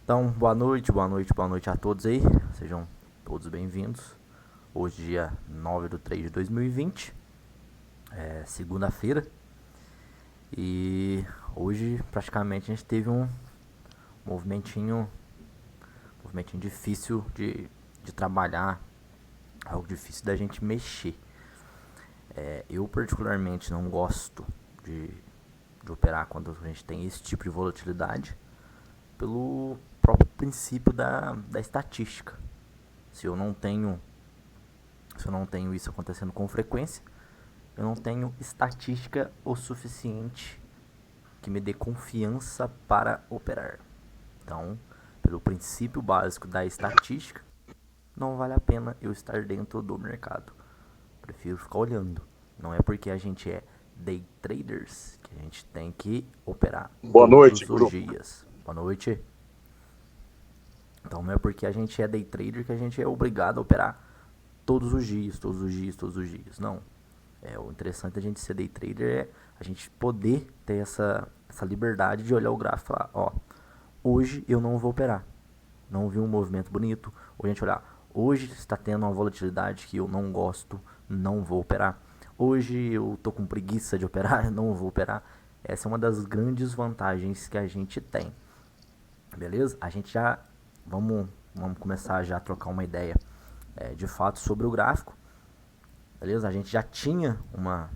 Então, boa noite a todos aí. Sejam todos bem-vindos. Hoje, dia 9/3/2020, segunda-feira. E hoje, praticamente, a gente teve um movimentinho difícil de trabalhar, algo difícil da gente mexer. Eu, particularmente, não gosto de operar quando a gente tem esse tipo de volatilidade, pelo próprio princípio da estatística. Se eu não tenho isso acontecendo com frequência, eu não tenho estatística o suficiente que me dê confiança para operar. Então, pelo princípio básico da estatística, não vale a pena eu estar dentro do mercado. Prefiro ficar olhando. Não é porque a gente é day traders que a gente tem que operar Boa noite, todos os grupo. dias. Boa noite. Então não é porque a gente é day trader que a gente é obrigado a operar todos os dias. Não. O interessante da gente ser day trader é a gente poder ter essa liberdade de olhar o gráfico e falar, ó, hoje eu não vou operar. Não vi um movimento bonito. Ou a gente olhar, hoje está tendo uma volatilidade que eu não gosto, não vou operar. Hoje eu tô com preguiça de operar, não vou operar. Essa é uma das grandes vantagens que a gente tem. Beleza? A gente já vamos começar já a trocar uma ideia de fato sobre o gráfico. Beleza? A gente já tinha uma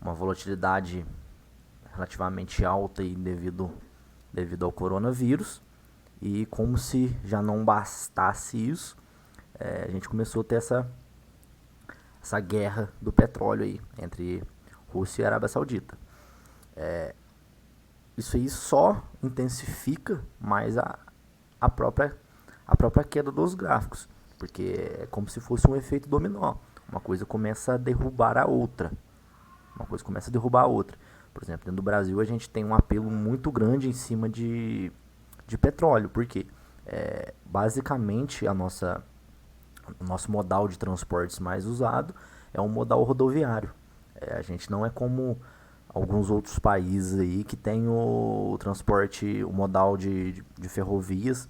volatilidade relativamente alta aí devido ao coronavírus. E como se já não bastasse isso, a gente começou a ter essa guerra do petróleo aí entre Rússia e Arábia Saudita. Isso aí só intensifica mais a própria queda dos gráficos, porque é como se fosse um efeito dominó. Uma coisa começa a derrubar a outra. Por exemplo, dentro do Brasil a gente tem um apelo muito grande em cima de petróleo, porque basicamente o nosso modal de transportes mais usado é um modal rodoviário. A gente não é como alguns outros países aí que tem o transporte, o modal de ferrovias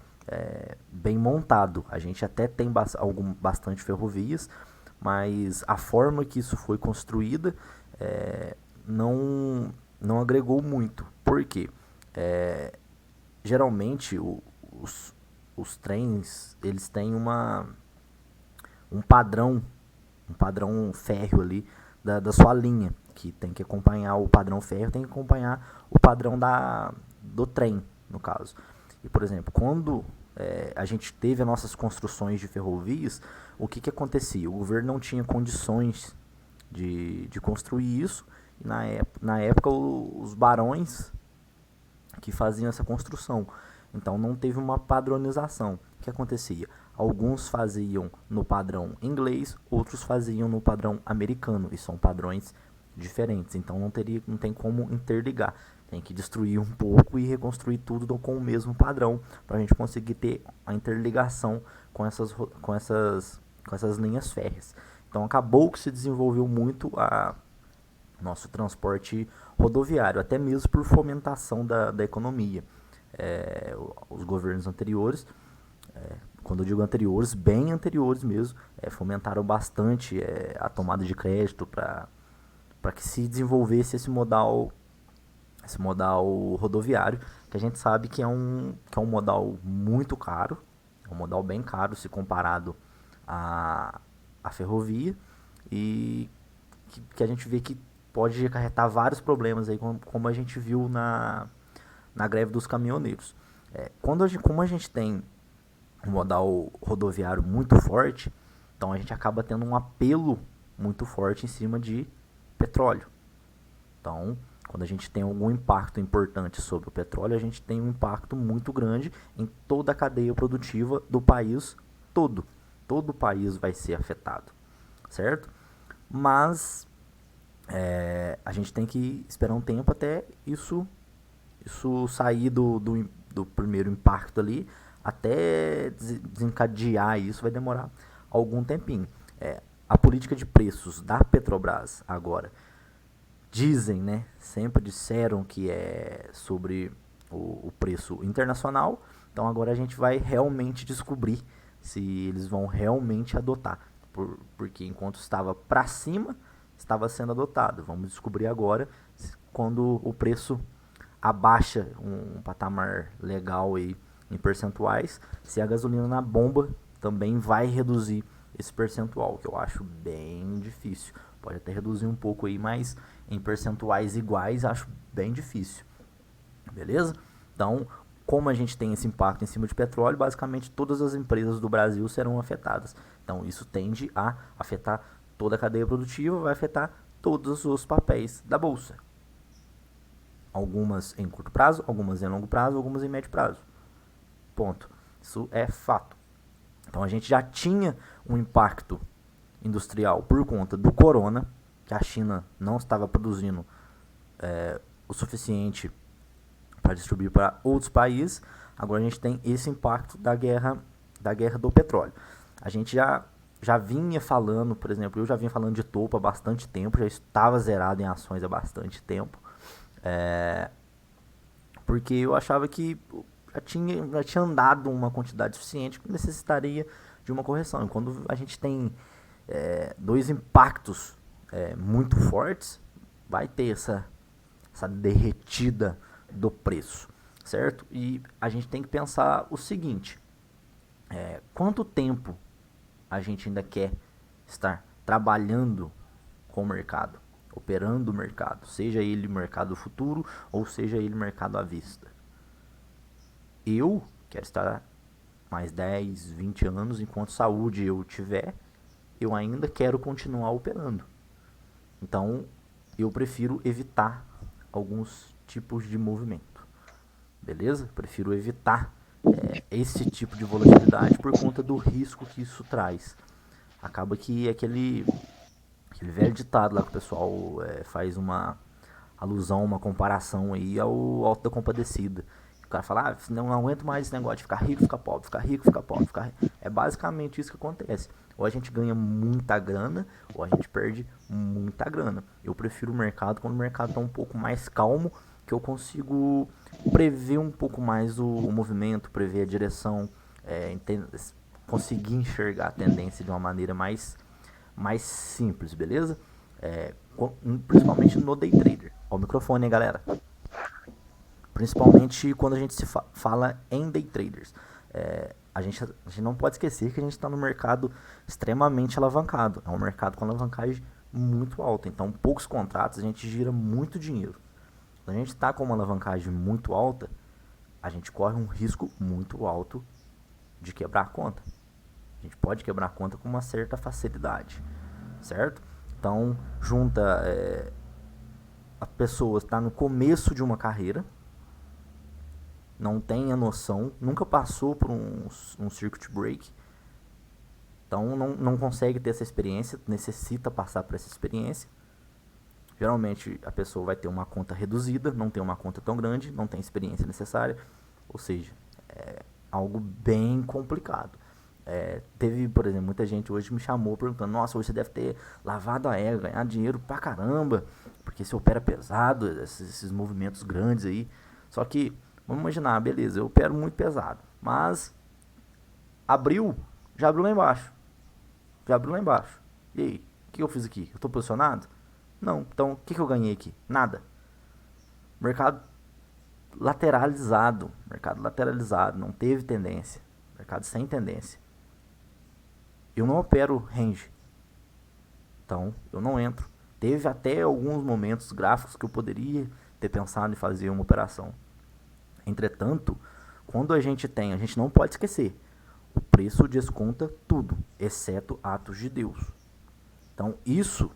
bem montado. A gente até tem bastante ferrovias, mas a forma que isso foi construída não agregou muito. Por quê? Geralmente os trens eles têm um padrão férreo ali da sua linha, que tem que acompanhar o padrão férreo, tem que acompanhar o padrão do trem, no caso. E, por exemplo, quando a gente teve as nossas construções de ferrovias, o que acontecia? O governo não tinha condições de construir isso, e na época os barões que faziam essa construção. Então não teve uma padronização. O que acontecia? Alguns faziam no padrão inglês, outros faziam no padrão americano, e são padrões diferentes. Então não tem como interligar. Tem que destruir um pouco e reconstruir tudo com o mesmo padrão para a gente conseguir ter a interligação com essas linhas férreas. Então acabou que se desenvolveu muito nosso transporte rodoviário, até mesmo por fomentação da economia. Os governos anteriores, quando eu digo anteriores, bem anteriores mesmo, fomentaram bastante a tomada de crédito para que se desenvolvesse esse modal rodoviário, que a gente sabe que é um modal muito caro, é um modal bem caro se comparado à ferrovia, e que a gente vê que pode acarretar vários problemas aí, como a gente viu na greve dos caminhoneiros. Como a gente tem um modal rodoviário muito forte, então a gente acaba tendo um apelo muito forte em cima de petróleo. Então, quando a gente tem algum impacto importante sobre o petróleo, a gente tem um impacto muito grande em toda a cadeia produtiva do país todo. Todo o país vai ser afetado, certo? Mas a gente tem que esperar um tempo até isso sair do primeiro impacto ali, até desencadear isso vai demorar algum tempinho. A política de preços da Petrobras agora, dizem, né, sempre disseram que é sobre o preço internacional, Então agora a gente vai realmente descobrir se eles vão realmente adotar. Porque enquanto estava para cima, estava sendo adotado. Vamos descobrir agora quando o preço abaixa um patamar legal aí em percentuais, se a gasolina na bomba também vai reduzir esse percentual, que eu acho bem difícil. Pode até reduzir um pouco aí, mas em percentuais iguais acho bem difícil. Beleza? Então, como a gente tem esse impacto em cima de petróleo, basicamente todas as empresas do Brasil serão afetadas. Então, isso tende a afetar toda a cadeia produtiva, vai afetar todos os papéis da bolsa. Algumas em curto prazo, algumas em longo prazo, algumas em médio prazo. Ponto. Isso é fato. Então a gente já tinha um impacto industrial por conta do corona, que a China não estava produzindo o suficiente para distribuir para outros países. Agora a gente tem esse impacto da guerra do petróleo. A gente já vinha falando, por exemplo, eu já vinha falando de topo há bastante tempo, já estava zerado em ações há bastante tempo. Porque eu achava que já tinha andado uma quantidade suficiente que necessitaria de uma correção. E quando a gente tem dois impactos muito fortes, vai ter essa derretida do preço, certo? E a gente tem que pensar o seguinte, quanto tempo a gente ainda quer estar trabalhando com o mercado, operando o mercado, seja ele mercado futuro ou seja ele mercado à vista. Eu quero estar mais 10, 20 anos, enquanto saúde eu tiver, eu ainda quero continuar operando. Então, eu prefiro evitar alguns tipos de movimento. Beleza? Prefiro evitar esse tipo de volatilidade por conta do risco que isso traz. Acaba que aquele velho ditado lá que o pessoal faz uma alusão, uma comparação aí ao Alto da Compadecida. O cara fala, não aguento mais esse negócio de ficar rico, ficar pobre, ficar rico, ficar pobre, ficar rico. É basicamente isso que acontece. Ou a gente ganha muita grana, ou a gente perde muita grana. Eu prefiro o mercado quando o mercado está um pouco mais calmo, que eu consigo prever um pouco mais o movimento, prever a direção, conseguir enxergar a tendência de uma maneira mais simples, beleza? Principalmente no day trader. Ó o microfone, hein, galera? Principalmente quando a gente se fala em day traders. A gente não pode esquecer que a gente está no mercado extremamente alavancado. É um mercado com alavancagem muito alta. Então, poucos contratos, a gente gira muito dinheiro. Quando a gente está com uma alavancagem muito alta, a gente corre um risco muito alto de quebrar a conta. A gente pode quebrar a conta com uma certa facilidade, certo? Então, junta a pessoa está no começo de uma carreira, não tem a noção, nunca passou por um circuit break, então não consegue ter essa experiência, necessita passar por essa experiência. Geralmente a pessoa vai ter uma conta reduzida, não tem uma conta tão grande, não tem experiência necessária, ou seja, é algo bem complicado. Teve, por exemplo, muita gente hoje me chamou perguntando, nossa, hoje você deve ter lavado a égua, ganhar dinheiro pra caramba, porque você opera pesado, esses movimentos grandes aí. Só que, vamos imaginar, beleza, eu opero muito pesado, mas abriu, já abriu lá embaixo. E aí, o que eu fiz aqui? Eu tô posicionado? Não, então o que eu ganhei aqui? Nada. Mercado lateralizado, não teve tendência, mercado sem tendência. Eu não opero range, então eu não entro. Teve até alguns momentos gráficos que eu poderia ter pensado em fazer uma operação. Entretanto, quando a gente não pode esquecer, o preço desconta tudo, exceto atos de Deus. Então isso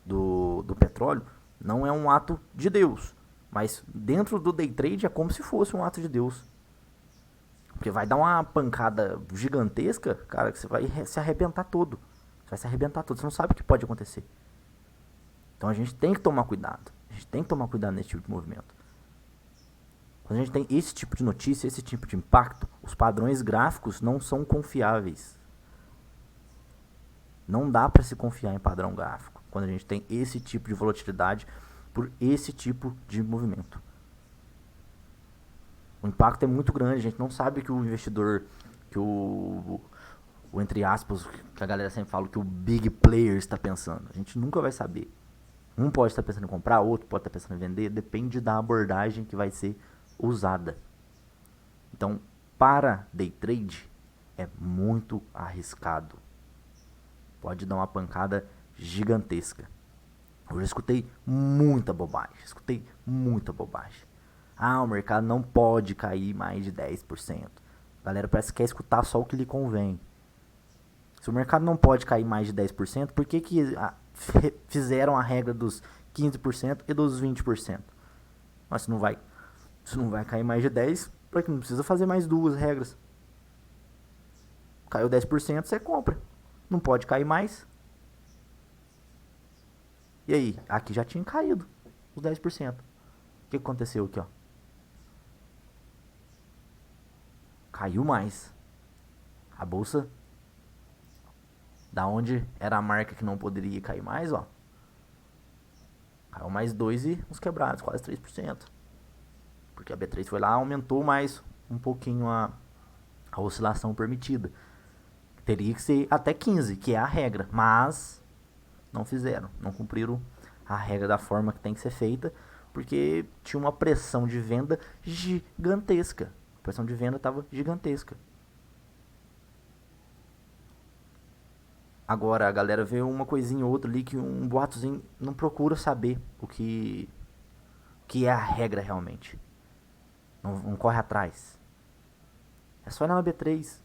do petróleo não é um ato de Deus, mas dentro do day trade é como se fosse um ato de Deus. Porque vai dar uma pancada gigantesca, cara, que você vai se arrebentar todo. Você não sabe o que pode acontecer. Então a gente tem que tomar cuidado. Nesse tipo de movimento. Quando a gente tem esse tipo de notícia, esse tipo de impacto, os padrões gráficos não são confiáveis. Não dá para se confiar em padrão gráfico quando a gente tem esse tipo de volatilidade por esse tipo de movimento. O impacto é muito grande, a gente não sabe que o investidor, que o entre aspas, que a galera sempre fala que o big player está pensando. A gente nunca vai saber. Um pode estar pensando em comprar, outro pode estar pensando em vender, depende da abordagem que vai ser usada. Então, para day trade é muito arriscado. Pode dar uma pancada gigantesca. Eu já escutei muita bobagem, Ah, o mercado não pode cair mais de 10%. A galera parece que quer escutar só o que lhe convém. Se o mercado não pode cair mais de 10%, por que fizeram a regra dos 15% e dos 20%? Mas se não vai cair mais de 10%, para que não precisa fazer mais duas regras. Caiu 10%, você compra. Não pode cair mais. E aí? Aqui já tinha caído os 10%. O que aconteceu aqui, ó? Caiu mais. A bolsa, da onde era a marca que não poderia cair mais, ó. Caiu mais 2 e uns quebrados, quase 3%. Porque a B3 foi lá, aumentou mais um pouquinho a oscilação permitida. Teria que ser até 15, que é a regra. Mas não fizeram, não cumpriram a regra da forma que tem que ser feita, porque tinha uma pressão de venda gigantesca. A pressão de venda estava gigantesca. Agora a galera vê uma coisinha ou outra ali, que um boatozinho, não procura saber o que é a regra realmente. Não corre atrás. É só ir na B3.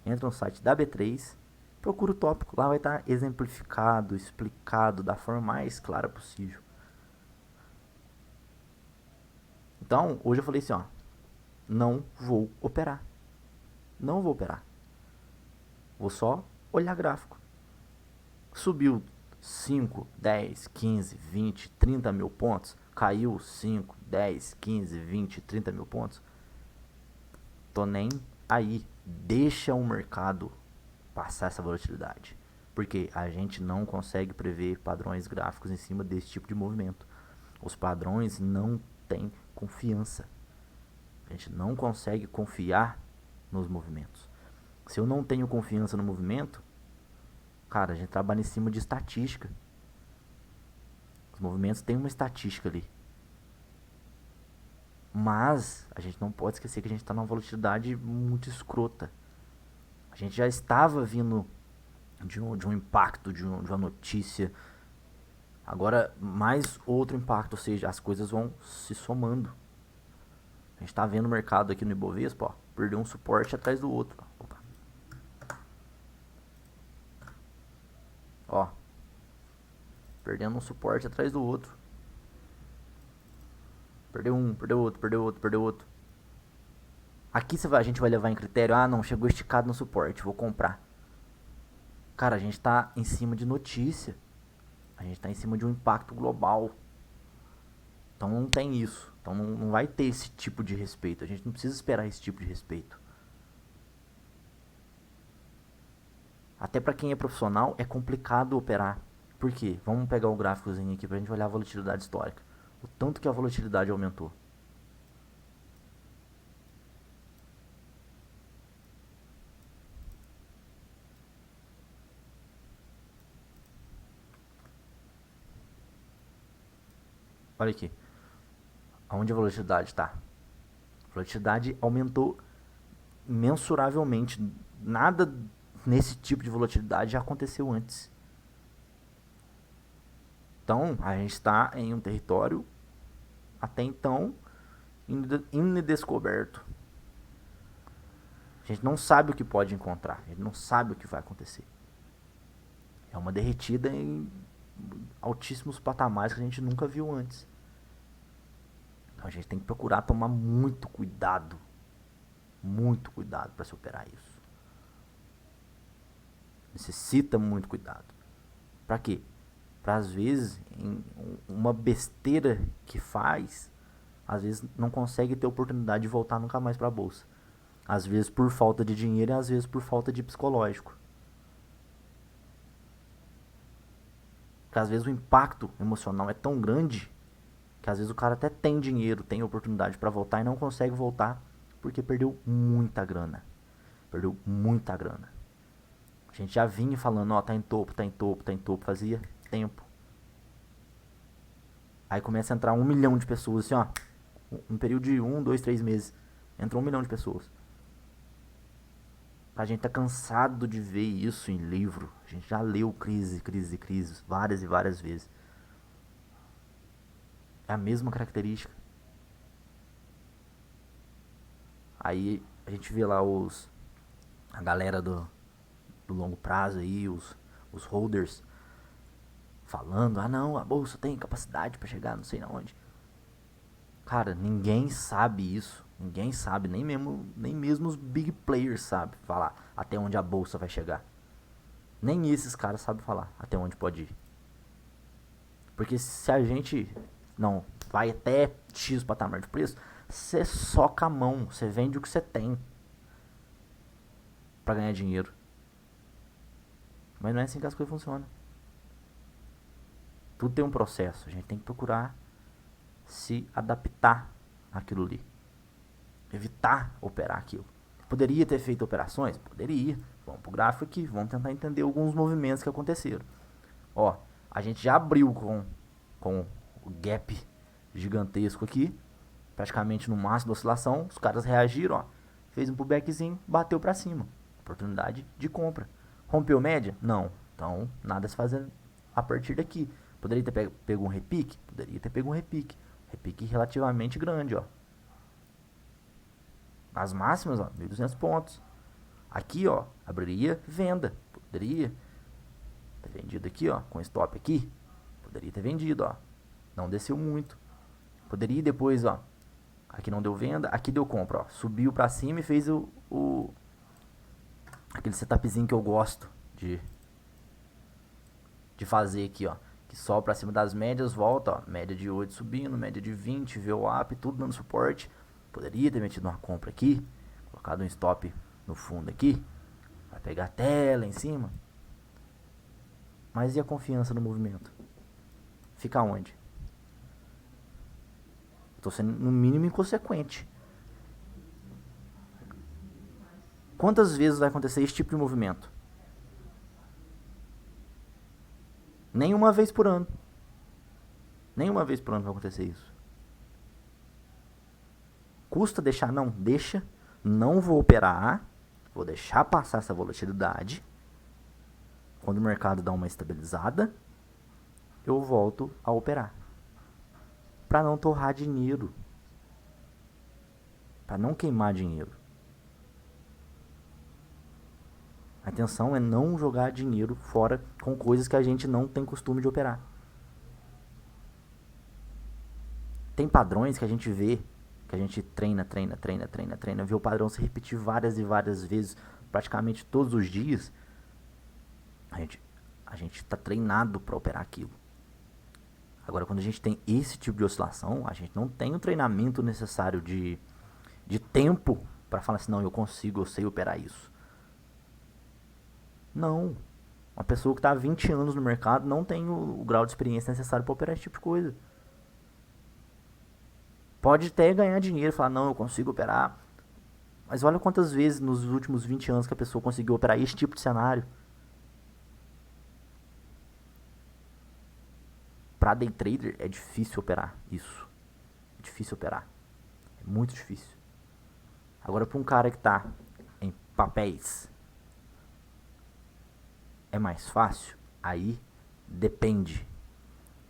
Entra no site da B3, procura o tópico. Lá vai estar exemplificado, explicado da forma mais clara possível. Então, hoje eu falei assim, ó. Não vou operar. Não vou operar. Vou só olhar gráfico. Subiu 5, 10, 15, 20, 30 mil pontos. Caiu 5, 10, 15, 20, 30 mil pontos. Tô nem aí. Deixa o mercado passar essa volatilidade. Porque a gente não consegue prever padrões gráficos em cima desse tipo de movimento. Os padrões não têm confiança. A gente não consegue confiar nos movimentos. Se eu não tenho confiança no movimento, cara, a gente trabalha em cima de estatística. Os movimentos têm uma estatística ali. Mas a gente não pode esquecer que a gente está numa volatilidade muito escrota. A gente já estava vindo de um impacto, de uma notícia. Agora, mais outro impacto, ou seja, as coisas vão se somando. A gente está vendo o mercado aqui no Ibovespa, ó, perdeu um suporte atrás do outro. Opa. Ó, perdendo um suporte atrás do outro. Perdeu um, perdeu outro, perdeu outro, perdeu outro. Aqui a gente vai levar em critério, ah não, chegou esticado no suporte, vou comprar. Cara, a gente tá em cima de notícia. A gente tá em cima de um impacto global. Então não tem isso. Então não vai ter esse tipo de respeito. A gente não precisa esperar esse tipo de respeito. Até para quem é profissional é complicado operar. Por quê? Vamos pegar o gráficozinho aqui pra gente olhar a volatilidade histórica. O tanto que a volatilidade aumentou. Olha aqui. Aonde a volatilidade está? A volatilidade aumentou mensuravelmente. Nada nesse tipo de volatilidade já aconteceu antes. Então, a gente está em um território até então indescoberto. A gente não sabe o que pode encontrar. A gente não sabe o que vai acontecer. É uma derretida em altíssimos patamares que a gente nunca viu antes. Então a gente tem que procurar tomar muito cuidado para se operar isso. Necessita muito cuidado. Para quê? Para às vezes uma besteira que faz, às vezes não consegue ter oportunidade de voltar nunca mais para a bolsa. Às vezes por falta de dinheiro e às vezes por falta de psicológico. Porque às vezes o impacto emocional é tão grande Que às vezes o cara até tem dinheiro, tem oportunidade para voltar e não consegue voltar porque perdeu muita grana. Perdeu muita grana. A gente já vinha falando, ó, tá em topo, tá em topo, tá em topo, fazia tempo. Aí começa a entrar 1 milhão de pessoas, assim, ó, um período de 1, 2, 3 meses. Entrou 1 milhão de pessoas. A gente tá cansado de ver isso em livro. A gente já leu crise, crise, crise, várias e várias vezes. É a mesma característica. Aí a gente vê lá a galera do longo prazo aí, os holders, falando, ah não, a bolsa tem capacidade para chegar não sei na onde. Cara, ninguém sabe isso. Ninguém sabe, nem mesmo os big players sabem falar até onde a bolsa vai chegar. Nem esses caras sabem falar até onde pode ir. Porque se a gente não vai até X patamar de preço, você soca a mão, você vende o que você tem pra ganhar dinheiro. Mas não é assim que as coisas funcionam. Tudo tem um processo, a gente tem que procurar se adaptar àquilo ali. Evitar operar aquilo. Poderia ter feito operações? Poderia. Vamos pro gráfico aqui, vamos tentar entender alguns movimentos que aconteceram. Ó, a gente já abriu com o gap gigantesco aqui, praticamente no máximo da oscilação, os caras reagiram, ó, fez um pullbackzinho, bateu para cima. Oportunidade de compra. Rompeu média? Não. Então, nada se fazer a partir daqui. Poderia ter pego um repique? Poderia ter pego um repique. Repique relativamente grande, ó. As máximas, ó, 1.200 pontos. Aqui, ó, abriria venda. Poderia ter vendido aqui, ó, com stop aqui. Poderia ter vendido, ó. Não desceu muito. Poderia depois, ó, aqui não deu venda, aqui deu compra, ó. Subiu pra cima e fez aquele setupzinho que eu gosto de fazer aqui, ó. Que sobe pra cima das médias, volta, ó. Média de 8 subindo, média de 20, VWAP, tudo dando suporte. Poderia ter metido uma compra aqui, colocado um stop no fundo aqui, vai pegar a tela em cima. Mas e a confiança no movimento? Fica onde? Estou sendo no mínimo inconsequente. Quantas vezes vai acontecer esse tipo de movimento? Nenhuma vez por ano. Nenhuma vez por ano vai acontecer isso. Custa deixar? Não, deixa. Não vou operar. Vou deixar passar essa volatilidade. Quando o mercado dá uma estabilizada, eu volto a operar. Para não torrar dinheiro. Para não queimar dinheiro. A intenção é não jogar dinheiro fora com coisas que a gente não tem costume de operar. Tem padrões que a gente vê, que a gente treina, vê o padrão se repetir várias e várias vezes, praticamente todos os dias. A gente está treinado para operar aquilo. Agora, quando a gente tem esse tipo de oscilação, a gente não tem o treinamento necessário de tempo para falar assim, não, eu consigo, eu sei operar isso. Não. Uma pessoa que está há 20 anos no mercado não tem o grau de experiência necessário para operar esse tipo de coisa. Pode até ganhar dinheiro e falar, não, eu consigo operar. Mas olha quantas vezes nos últimos 20 anos que a pessoa conseguiu operar esse tipo de cenário. Para day trader é difícil operar isso. É difícil operar. É muito difícil. Agora, para um cara que está em papéis, é mais fácil? Aí depende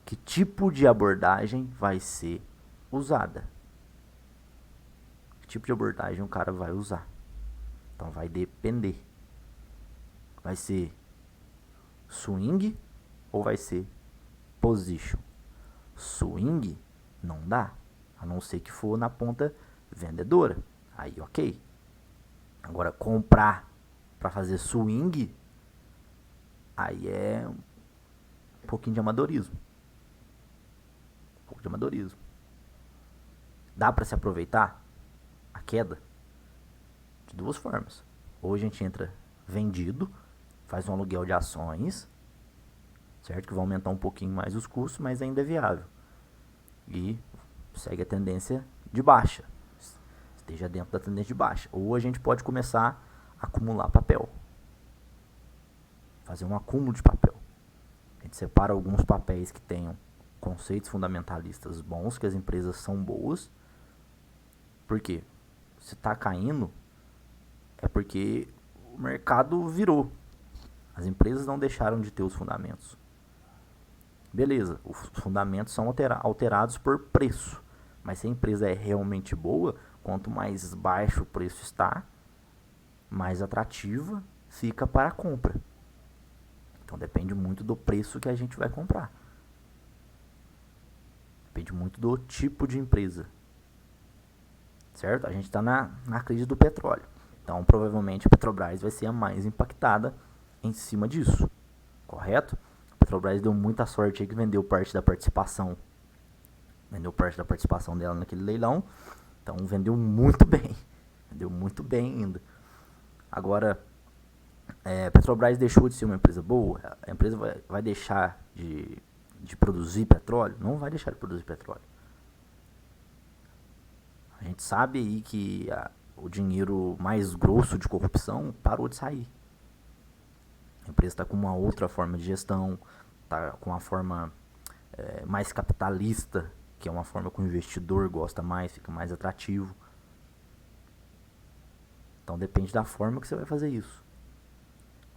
que tipo de abordagem vai ser usada. Que tipo de abordagem o cara vai usar. Então vai depender. Vai ser swing ou vai ser position. Swing não dá, a não ser que for na ponta vendedora. Aí ok. Agora comprar para fazer swing, aí é um pouquinho de amadorismo. Um pouco de amadorismo. Dá para se aproveitar a queda de duas formas. Ou a gente entra vendido, faz um aluguel de ações, certo? Que vai aumentar um pouquinho mais os custos, mas ainda é viável. e segue a tendência de baixa, esteja dentro da tendência de baixa. Ou a gente pode começar a acumular papel, fazer um acúmulo de papel. A gente separa alguns papéis que tenham conceitos fundamentalistas bons, que as empresas são boas. Por quê? Se está caindo, é porque o mercado virou. As empresas não deixaram de ter os fundamentos. Beleza, os fundamentos são alterados por preço. Mas se a empresa é realmente boa, quanto mais baixo o preço está, mais atrativa fica para a compra. Então depende muito do preço que a gente vai comprar. Depende muito do tipo de empresa. Certo? A gente está na crise do petróleo. Então provavelmente a Petrobras vai ser a mais impactada em cima disso. Correto? A Petrobras deu muita sorte aí que vendeu parte da participação. Vendeu parte da participação dela naquele leilão. Então vendeu muito bem. Vendeu muito bem ainda. Agora, a Petrobras deixou de ser uma empresa boa? A empresa vai deixar de produzir petróleo? Não vai deixar de produzir petróleo. A gente sabe aí que o dinheiro mais grosso de corrupção parou de sair. A empresa está com uma outra forma de gestão, está com uma forma mais capitalista, que é uma forma que o investidor gosta mais, fica mais atrativo. Então depende da forma que você vai fazer isso.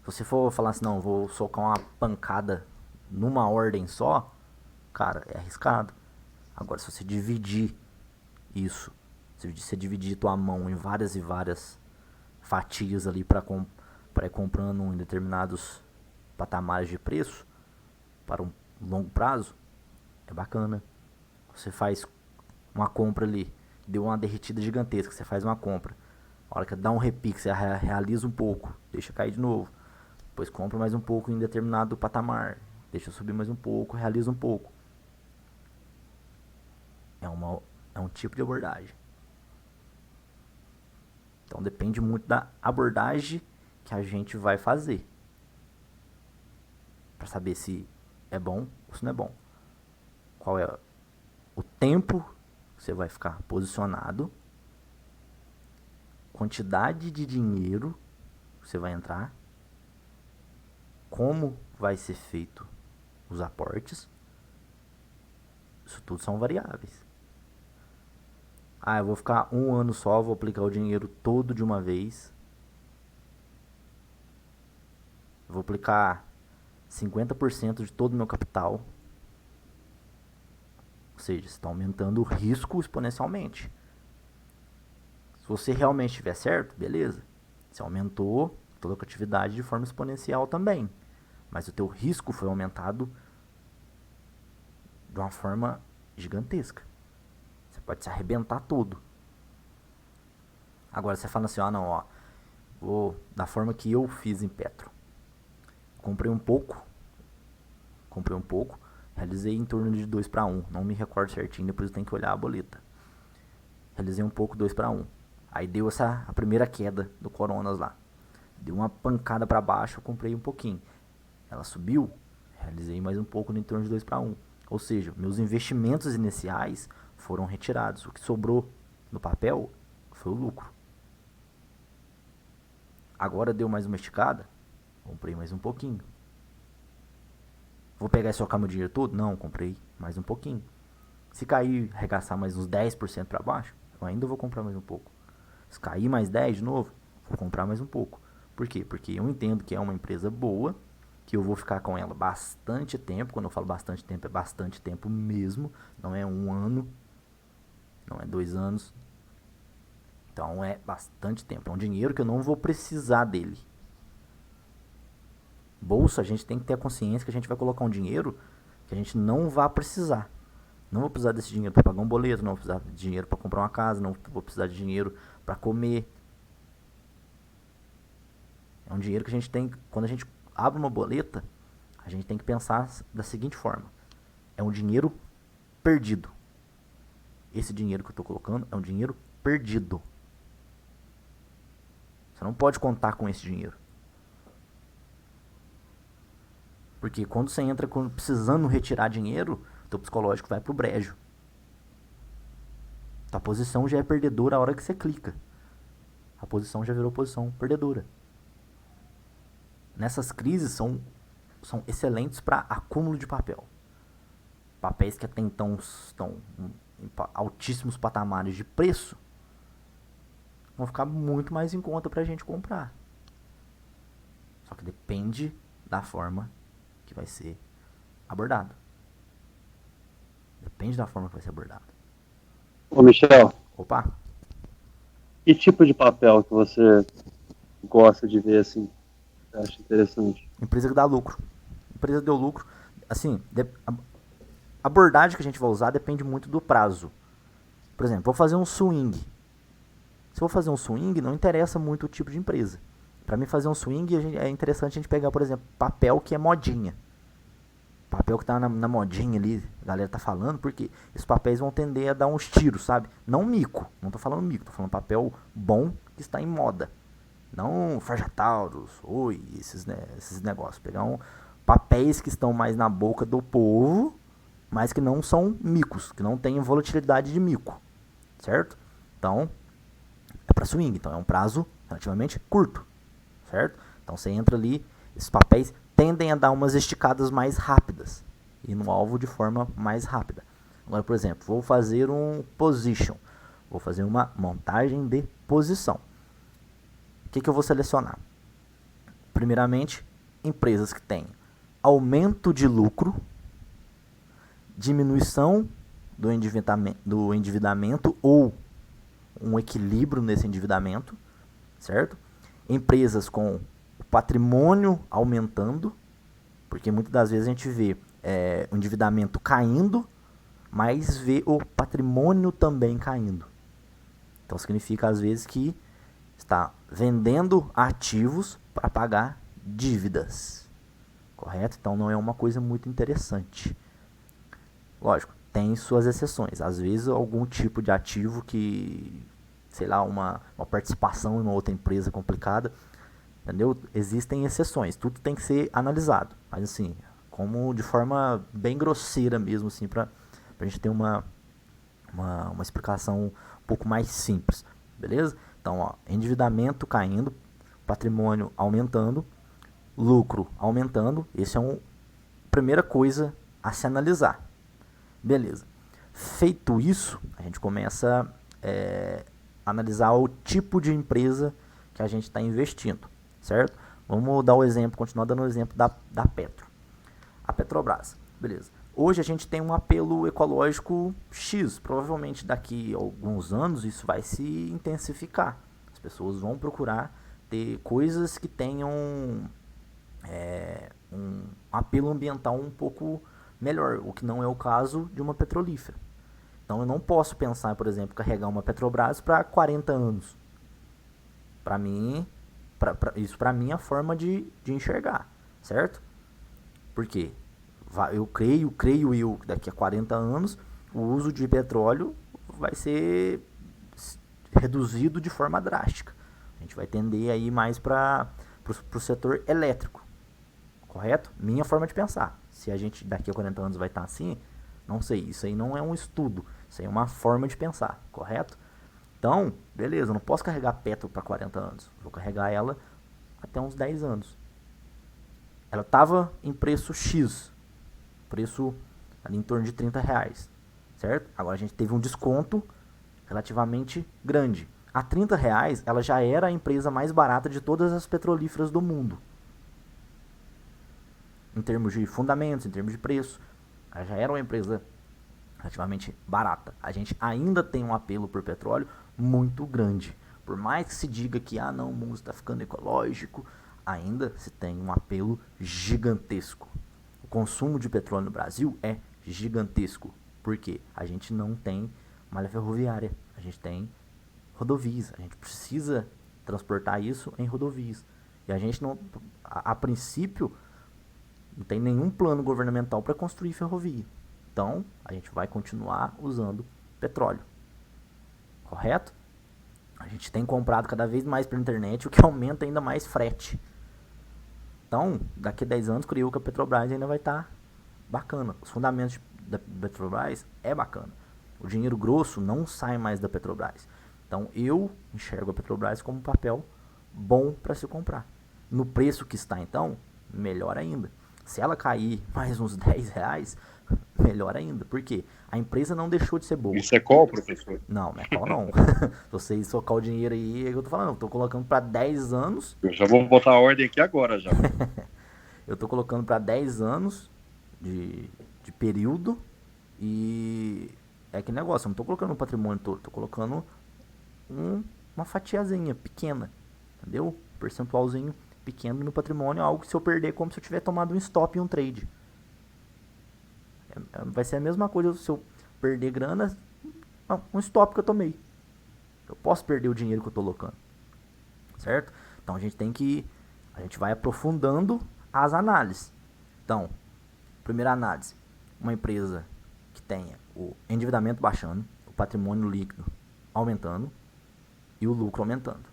Se você for falar assim, não, vou socar uma pancada numa ordem só, cara, é arriscado. Agora, se você dividir isso, se você dividir tua mão em várias e várias fatias ali para ir comprando em determinados patamares de preço para um longo prazo, é bacana. Você faz uma compra ali, deu uma derretida gigantesca, você faz uma compra. A hora que dá um repique, você realiza um pouco, deixa cair de novo. Depois compra mais um pouco em determinado patamar, deixa subir mais um pouco, realiza um pouco. É um tipo de abordagem. Então depende muito da abordagem que a gente vai fazer. Para saber se é bom ou se não é bom. Qual é o tempo que você vai ficar posicionado, quantidade de dinheiro que você vai entrar, como vai ser feito os aportes. Isso tudo são variáveis. Eu vou ficar um ano só, vou aplicar o dinheiro todo de uma vez. Vou aplicar 50% de todo o meu capital. Ou seja, você está aumentando o risco exponencialmente. Se você realmente estiver certo, beleza. Você aumentou toda a atividade de forma exponencial também. Mas o teu risco foi aumentado de uma forma gigantesca. Você pode se arrebentar todo. Agora você fala assim, vou da forma que eu fiz em Petro. Comprei um pouco, realizei em torno de 2 para 1. Não me recordo certinho, depois eu tenho que olhar a boleta. Realizei um pouco, 2 para 1. Aí deu a primeira queda do Coronas lá. Deu uma pancada para baixo, eu comprei um pouquinho. Ela subiu, realizei mais um pouco no entorno de 2 para 1. Ou seja, meus investimentos iniciais foram retirados. O que sobrou no papel foi o lucro. Agora deu mais uma esticada, comprei mais um pouquinho. Vou pegar e socar meu dinheiro todo? Não, comprei mais um pouquinho. Se cair, arregaçar mais uns 10% para baixo, eu ainda vou comprar mais um pouco. Se cair mais 10 de novo, vou comprar mais um pouco. Por quê? Porque eu entendo que é uma empresa boa, que eu vou ficar com ela bastante tempo. Quando eu falo bastante tempo, é bastante tempo mesmo. Não é um ano, não é 2 anos. Então é bastante tempo. É um dinheiro que eu não vou precisar dele. Bolsa, a gente tem que ter a consciência que a gente vai colocar um dinheiro que a gente não vai precisar. Não vou precisar desse dinheiro para pagar um boleto, não vou precisar de dinheiro para comprar uma casa, não vou precisar de dinheiro para comer. É um dinheiro que a gente tem, quando a gente abre uma boleta, a gente tem que pensar da seguinte forma: é um dinheiro perdido. Esse dinheiro que eu estou colocando é um dinheiro perdido. Você não pode contar com esse dinheiro. Porque quando você entra precisando retirar dinheiro, teu psicológico vai pro brejo. A posição já é perdedora a hora que você clica. A posição já virou posição perdedora. Nessas crises são excelentes para acúmulo de papel. Papéis que até então estão em altíssimos patamares de preço vão ficar muito mais em conta para a gente comprar. Só que depende da forma que vai ser abordado. Depende da forma que vai ser abordado. Ô, Michel, Opa! que tipo de papel que você gosta de ver assim? Você acha interessante? Empresa que dá lucro. Empresa deu lucro. Assim, a abordagem que a gente vai usar depende muito do prazo. Por exemplo, vou fazer um swing. Se eu vou fazer um swing, não interessa muito o tipo de empresa. Para mim fazer um swing, é interessante a gente pegar, por exemplo, papel que é modinha. Papel que tá na modinha ali, a galera tá falando, porque esses papéis vão tender a dar uns tiros, sabe? Não mico, não tô falando mico, tô falando papel bom que está em moda. Não Farjatauros, oi, esses negócios. Pegar papéis que estão mais na boca do povo, mas que não são micos, que não têm volatilidade de mico, certo? Então, é para swing, então é um prazo relativamente curto, certo? Então você entra ali, esses papéis tendem a dar umas esticadas mais rápidas e no alvo de forma mais rápida. Agora, por exemplo, vou fazer um position, vou fazer uma montagem de posição. O que eu vou selecionar? Primeiramente, empresas que têm aumento de lucro, diminuição do endividamento ou um equilíbrio nesse endividamento, certo? Empresas com patrimônio aumentando, porque muitas das vezes a gente vê o endividamento caindo, mas vê o patrimônio também caindo. Então significa às vezes que está vendendo ativos para pagar dívidas, correto? Então não é uma coisa muito interessante. Lógico, tem suas exceções. Às vezes algum tipo de ativo que, sei lá, uma participação em uma outra empresa complicada, entendeu? Existem exceções, tudo tem que ser analisado. Mas assim, como de forma bem grosseira mesmo, assim, pra gente ter uma explicação um pouco mais simples, beleza? Então, ó, endividamento caindo, patrimônio aumentando, lucro aumentando, esse é uma primeira coisa a se analisar. Beleza. Feito isso, a gente começa a analisar o tipo de empresa que a gente está investindo, certo? Vamos dar o exemplo, continuar dando o exemplo da Petro. A Petrobras, beleza. Hoje a gente tem um apelo ecológico X, provavelmente daqui a alguns anos isso vai se intensificar. As pessoas vão procurar ter coisas que tenham um apelo ambiental um pouco melhor, o que não é o caso de uma petrolífera. Então eu não posso pensar, por exemplo, carregar uma Petrobras para 40 anos. Para mim, isso para mim é a forma de enxergar, certo? Porque eu creio eu que daqui a 40 anos o uso de petróleo vai ser reduzido de forma drástica. A gente vai tender aí mais para o setor elétrico, correto? Minha forma de pensar. Se a gente daqui a 40 anos vai estar assim, não sei, isso aí não é um estudo, isso aí é uma forma de pensar, correto? Então, beleza, eu não posso carregar Petro para 40 anos, vou carregar ela até uns 10 anos. Ela estava em preço X, preço ali em torno de R$30, certo? Agora a gente teve um desconto relativamente grande. A R$30 ela já era a empresa mais barata de todas as petrolíferas do mundo. Em termos de fundamentos, em termos de preço, ela já era uma empresa relativamente barata. A gente ainda tem um apelo por petróleo muito grande. Por mais que se diga que não, o mundo está ficando ecológico, ainda se tem um apelo gigantesco. O consumo de petróleo no Brasil é gigantesco, porque a gente não tem malha ferroviária, a gente tem rodovias, a gente precisa transportar isso em rodovias. E a gente não, a princípio, não tem nenhum plano governamental para construir ferrovia. Então, a gente vai continuar usando petróleo. Correto? A gente tem comprado cada vez mais pela internet, o que aumenta ainda mais frete. Então, daqui a 10 anos, creio que a Petrobras ainda vai estar bacana. Os fundamentos da Petrobras é bacana. O dinheiro grosso não sai mais da Petrobras. Então eu enxergo a Petrobras como um papel bom para se comprar. No preço que está, então, melhor ainda. Se ela cair mais uns R$10, melhor ainda. Por quê? A empresa não deixou de ser boa. Isso é qual, professor? Não, não é qual não. Se você socar o dinheiro aí, é o que eu tô falando. Eu tô colocando para 10 anos. Eu já vou botar a ordem aqui agora já. Eu tô colocando para 10 anos de período. E é que negócio, eu não tô colocando um patrimônio todo, tô colocando uma fatiazinha pequena, entendeu? Percentualzinho pequeno no patrimônio, algo que se eu perder, como se eu tiver tomado um stop em um trade. Vai ser a mesma coisa se eu perder grana, um stop que eu tomei. Eu posso perder o dinheiro que eu tô colocando, certo? Então a gente vai aprofundando as análises. Então, primeira análise, uma empresa que tenha o endividamento baixando, o patrimônio líquido aumentando e o lucro aumentando.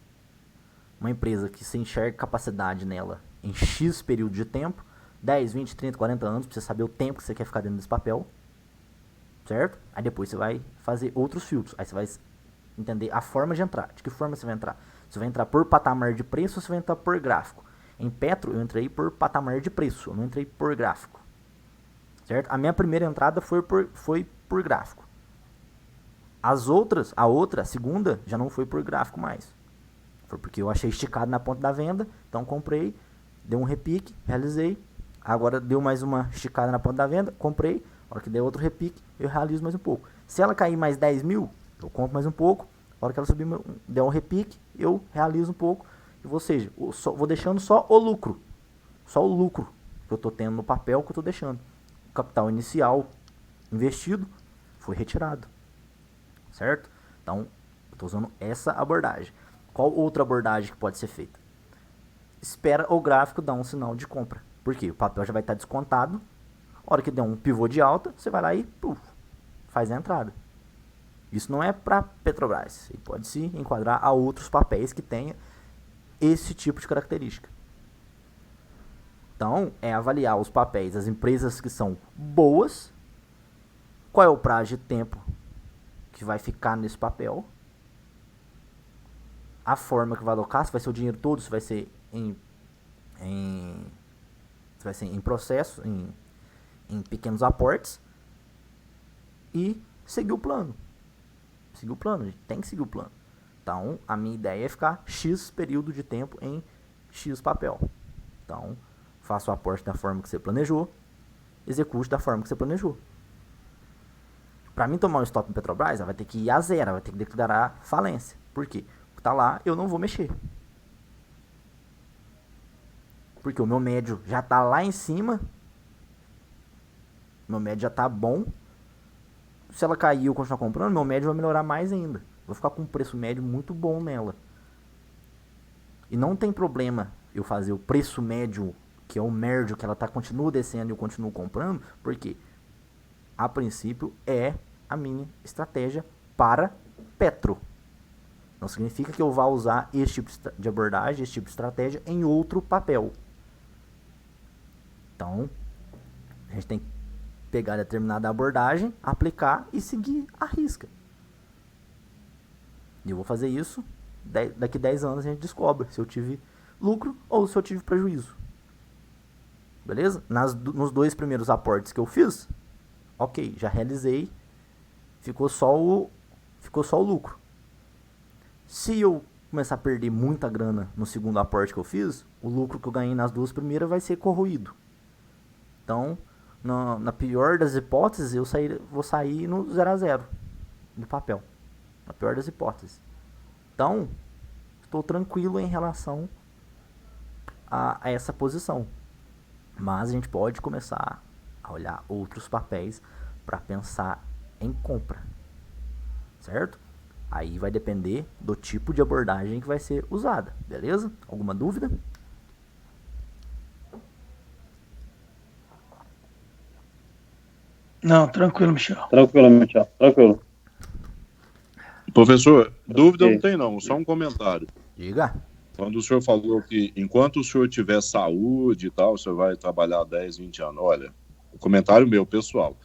Uma empresa que se enxerga capacidade nela em X período de tempo, 10, 20, 30, 40 anos, pra você saber o tempo que você quer ficar dentro desse papel, certo? Aí depois você vai fazer outros filtros, aí você vai entender a forma de entrar. De que forma você vai entrar? Você vai entrar por patamar de preço ou você vai entrar por gráfico? Em Petro eu entrei por patamar de preço, eu não entrei por gráfico. Certo? A minha primeira entrada foi por gráfico. A segunda, já não foi por gráfico mais. Foi porque eu achei esticado na ponta da venda, então comprei, deu um repique, realizei. Agora deu mais uma esticada na ponta da venda, comprei. A hora que der outro repique, eu realizo mais um pouco. Se ela cair mais 10 mil, eu compro mais um pouco. A hora que ela subir, der um repique, eu realizo um pouco. Ou seja, vou deixando só o lucro. Só o lucro que eu estou tendo no papel que eu estou deixando. O capital inicial investido foi retirado. Certo? Então, eu estou usando essa abordagem. Qual outra abordagem que pode ser feita? Espera o gráfico dar um sinal de compra. Por quê? O papel já vai estar descontado. A hora que der um pivô de alta, você vai lá e faz a entrada. Isso não é para Petrobras. E pode se enquadrar a outros papéis que tenha esse tipo de característica. Então, é avaliar os papéis, as empresas que são boas, qual é o prazo de tempo que vai ficar nesse papel, a forma que vai alocar, se vai ser o dinheiro todo, se vai ser em processo, em pequenos aportes, e seguir o plano. Seguir o plano, a gente tem que seguir o plano. Então, a minha ideia é ficar X período de tempo em X papel. Então, faça o aporte da forma que você planejou, execute da forma que você planejou. Para mim tomar um stop em Petrobras, vai ter que ir a zero, vai ter que declarar falência. Por quê? Porque tá lá, eu não vou mexer. Porque o meu médio já tá lá em cima, meu médio já tá bom. Se ela cair e eu continuar comprando, meu médio vai melhorar mais ainda. Vou ficar com um preço médio muito bom nela. E não tem problema eu fazer o preço médio, que é o médio, que ela continua descendo e eu continuo comprando, porque a princípio é a minha estratégia para Petro. Não significa que eu vá usar esse tipo de abordagem, esse tipo de estratégia em outro papel. Então, a gente tem que pegar determinada abordagem, aplicar e seguir a risca. E eu vou fazer isso, daqui 10 anos a gente descobre se eu tive lucro ou se eu tive prejuízo. Beleza? Nos 2 primeiros aportes que eu fiz, ok, já realizei, ficou só o lucro. Se eu começar a perder muita grana no segundo aporte que eu fiz, o lucro que eu ganhei nas 2 primeiras vai ser corroído. Então, na pior das hipóteses, vou sair no 0 a 0 do papel. Na pior das hipóteses. Então, estou tranquilo em relação a essa posição. Mas a gente pode começar a olhar outros papéis para pensar em compra. Certo? Aí vai depender do tipo de abordagem que vai ser usada. Beleza? Alguma dúvida? Não, tranquilo, Michel. Tranquilo. Professor, dúvida Ok. não tem não, só um comentário. Diga. Quando o senhor falou que enquanto o senhor tiver saúde e tal, o senhor vai trabalhar 10, 20 anos. Olha, o comentário meu, pessoal.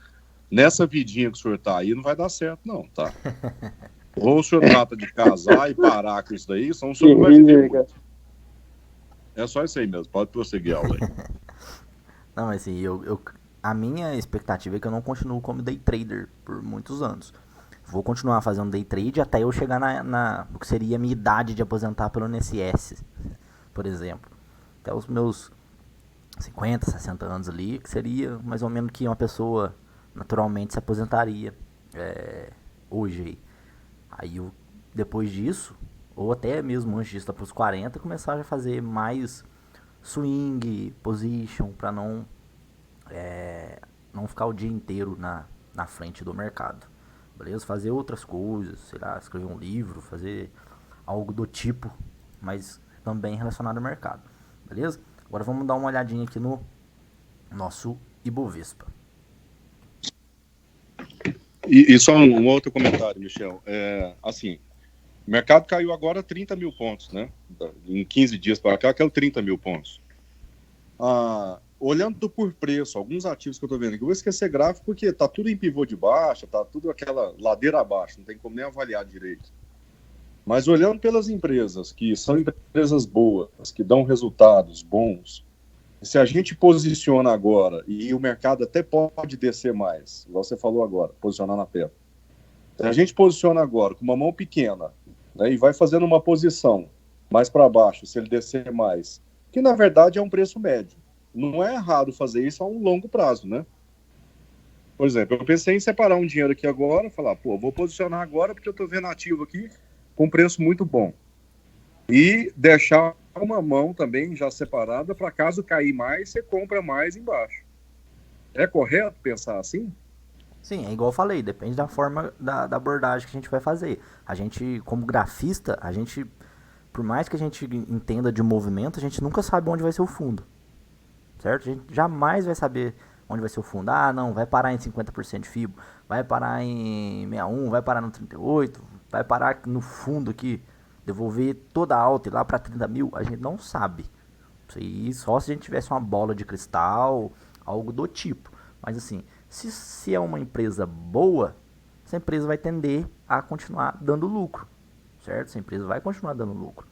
nessa vidinha que o senhor tá aí, não vai dar certo, não, tá? Ou o senhor trata de casar e parar com isso daí, senão o senhor não vai viver muito. É só isso aí mesmo, pode prosseguir a aula aí. Não, mas assim, a minha expectativa é que eu não continuo como day trader por muitos anos. Vou continuar fazendo day trade até eu chegar no que seria a minha idade de aposentar pelo INSS, por exemplo. Até os meus 50, 60 anos ali, que seria mais ou menos que uma pessoa naturalmente se aposentaria hoje aí. Aí eu, depois disso, ou até mesmo antes disso, para os 40, começar a fazer mais swing, position, para não ficar o dia inteiro na frente do mercado. Beleza? Fazer outras coisas, sei lá, escrever um livro, fazer algo do tipo, mas também relacionado ao mercado. Beleza? Agora vamos dar uma olhadinha aqui no nosso Ibovespa. E só um outro comentário, Michel. Assim, o mercado caiu agora 30 mil pontos, né? Em 15 dias para cá, caiu 30 mil pontos. Olhando por preço, alguns ativos que eu estou vendo aqui, eu vou esquecer gráfico porque está tudo em pivô de baixa, está tudo aquela ladeira abaixo, não tem como nem avaliar direito. Mas olhando pelas empresas, que são empresas boas, que dão resultados bons, se a gente posiciona agora, e o mercado até pode descer mais, igual você falou agora, posicionar na pedra. Se a gente posiciona agora com uma mão pequena, né, e vai fazendo uma posição mais para baixo, se ele descer mais, que na verdade é um preço médio. Não é errado fazer isso a um longo prazo, né? Por exemplo, eu pensei em separar um dinheiro aqui agora, falar, vou posicionar agora porque eu estou vendo ativo aqui com preço muito bom. E deixar uma mão também já separada para caso cair mais, você compra mais embaixo. É correto pensar assim? Sim, é igual eu falei, depende da forma da abordagem que a gente vai fazer. A gente, como grafista, por mais que a gente entenda de movimento, a gente nunca sabe onde vai ser o fundo. Certo? A gente jamais vai saber onde vai ser o fundo. Ah, não, vai parar em 50% de FIBO, vai parar em 61, vai parar no 38, vai parar no fundo aqui, devolver toda a alta e lá para 30 mil, a gente não sabe. Isso aí só se a gente tivesse uma bola de cristal, algo do tipo. Mas assim, se é uma empresa boa, essa empresa vai tender a continuar dando lucro, certo? Essa empresa vai continuar dando lucro.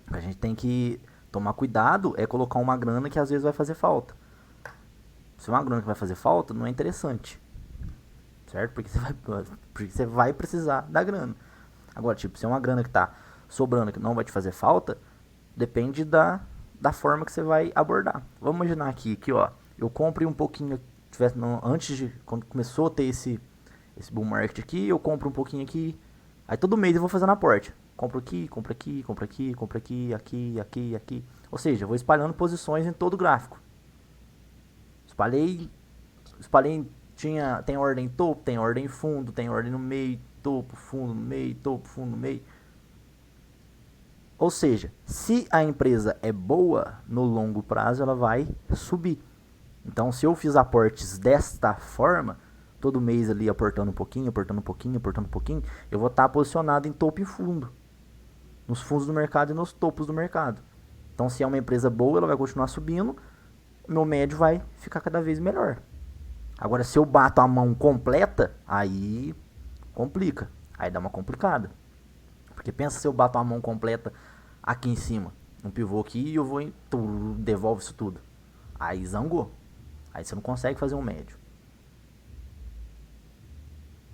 A gente tem que tomar cuidado, colocar uma grana que às vezes vai fazer falta. Se é uma grana que vai fazer falta, não é interessante, certo? Porque você vai precisar da grana. Agora, tipo, se é uma grana que tá sobrando, que não vai te fazer falta, depende da forma que você vai abordar. Vamos imaginar aqui, ó, eu compro um pouquinho, antes de, quando começou a ter esse bull market aqui, eu compro um pouquinho aqui, aí todo mês eu vou fazendo aporte. Compro aqui, compro aqui, compro aqui, compro aqui, aqui, aqui, aqui. Ou seja, eu vou espalhando posições em todo o gráfico. Espalhei, tem ordem topo, tem ordem fundo, tem ordem no meio, topo, fundo, meio, topo, fundo, meio. Ou seja, se a empresa é boa no longo prazo, ela vai subir. Então, se eu fiz aportes desta forma, todo mês ali aportando um pouquinho, aportando um pouquinho, aportando um pouquinho, eu vou estar posicionado em topo e fundo, nos fundos do mercado e nos topos do mercado. Então, se é uma empresa boa, ela vai continuar subindo, meu médio vai ficar cada vez melhor. Agora, se eu bato a mão completa, aí complica. Aí dá uma complicada. Porque pensa se eu bato a mão completa aqui em cima, um pivô aqui, e eu vou devolve isso tudo. Aí zangou. Aí você não consegue fazer um médio.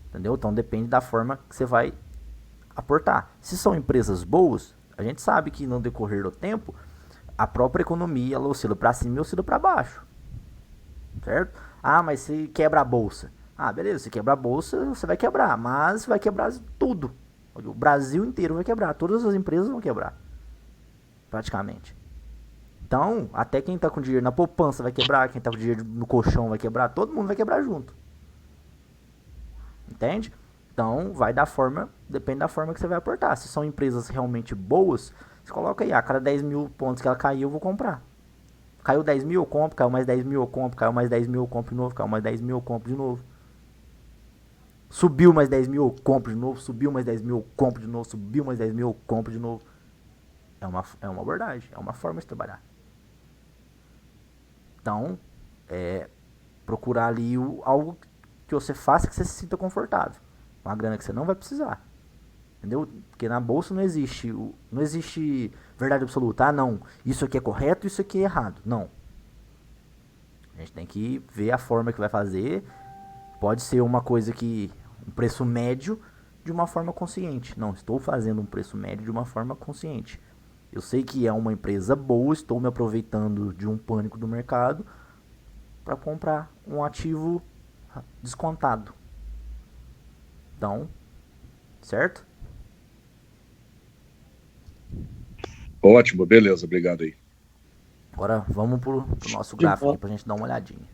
Entendeu? Então depende da forma que você vai aportar. Se são empresas boas, a gente sabe que no decorrer do tempo, a própria economia ela oscila para cima e oscila para baixo. Certo? Ah, mas se quebra a bolsa. Ah, beleza, se quebra a bolsa, você vai quebrar, mas vai quebrar tudo. O Brasil inteiro vai quebrar, todas as empresas vão quebrar. Praticamente. Então, até quem tá com dinheiro na poupança vai quebrar, quem tá com dinheiro no colchão vai quebrar, todo mundo vai quebrar junto. Entende? Então, depende da forma que você vai aportar. Se são empresas realmente boas, você coloca aí, a cada 10 mil pontos que ela cair, eu vou comprar. Caiu 10 mil, eu compro, caiu mais 10 mil, eu compro, caiu mais 10 mil, eu compro de novo, caiu mais 10 mil, eu compro de novo. Subiu mais 10 mil, eu compro de novo, subiu mais 10 mil, eu compro de novo, subiu mais 10 mil, eu compro de novo. É uma abordagem, é uma forma de trabalhar. Então, procurar ali algo que você faça que você se sinta confortável. Uma grana que você não vai precisar. Entendeu? Porque na bolsa não existe verdade absoluta. Ah, não, isso aqui é correto, isso aqui é errado. Não. A gente tem que ver a forma que vai fazer. Pode ser uma coisa que... um preço médio de uma forma consciente. Não, estou fazendo um preço médio de uma forma consciente. Eu sei que é uma empresa boa, estou me aproveitando de um pânico do mercado para comprar um ativo descontado. Então, certo? Ótimo, beleza, obrigado aí. Agora vamos pro nosso gráfico aqui pra gente dar uma olhadinha.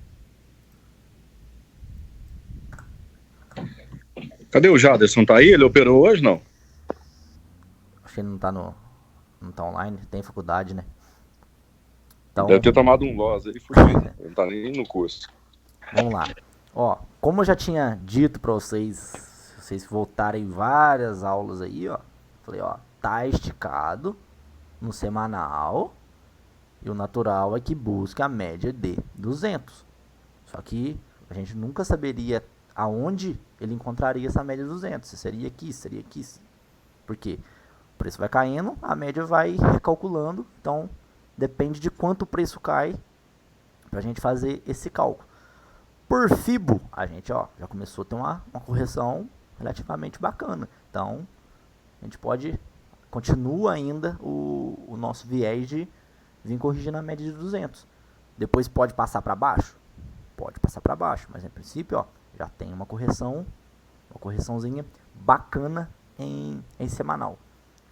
Cadê o Jaderson? Tá aí? Ele operou hoje, não? Acho que ele não tá online, tem faculdade, né? Então, Deve ter tomado um loss aí, fugido. Ele não tá nem no curso. vamos lá. Ó, como eu já tinha dito pra vocês, se vocês voltarem várias aulas aí, ó. Falei, ó, tá esticado no semanal. E o natural é que busque a média de 200. Só que a gente nunca saberia aonde ele encontraria essa média de 200. Se seria aqui, seria aqui. Por quê? O preço vai caindo, a média vai recalculando. Então, depende de quanto o preço cai pra gente fazer esse cálculo. Por FIBO, a gente já começou a ter uma correção relativamente bacana. Então, a gente continua ainda o nosso viés de vir corrigir na média de 200. Depois pode passar para baixo? Pode passar para baixo, mas em princípio já tem uma correçãozinha bacana em semanal.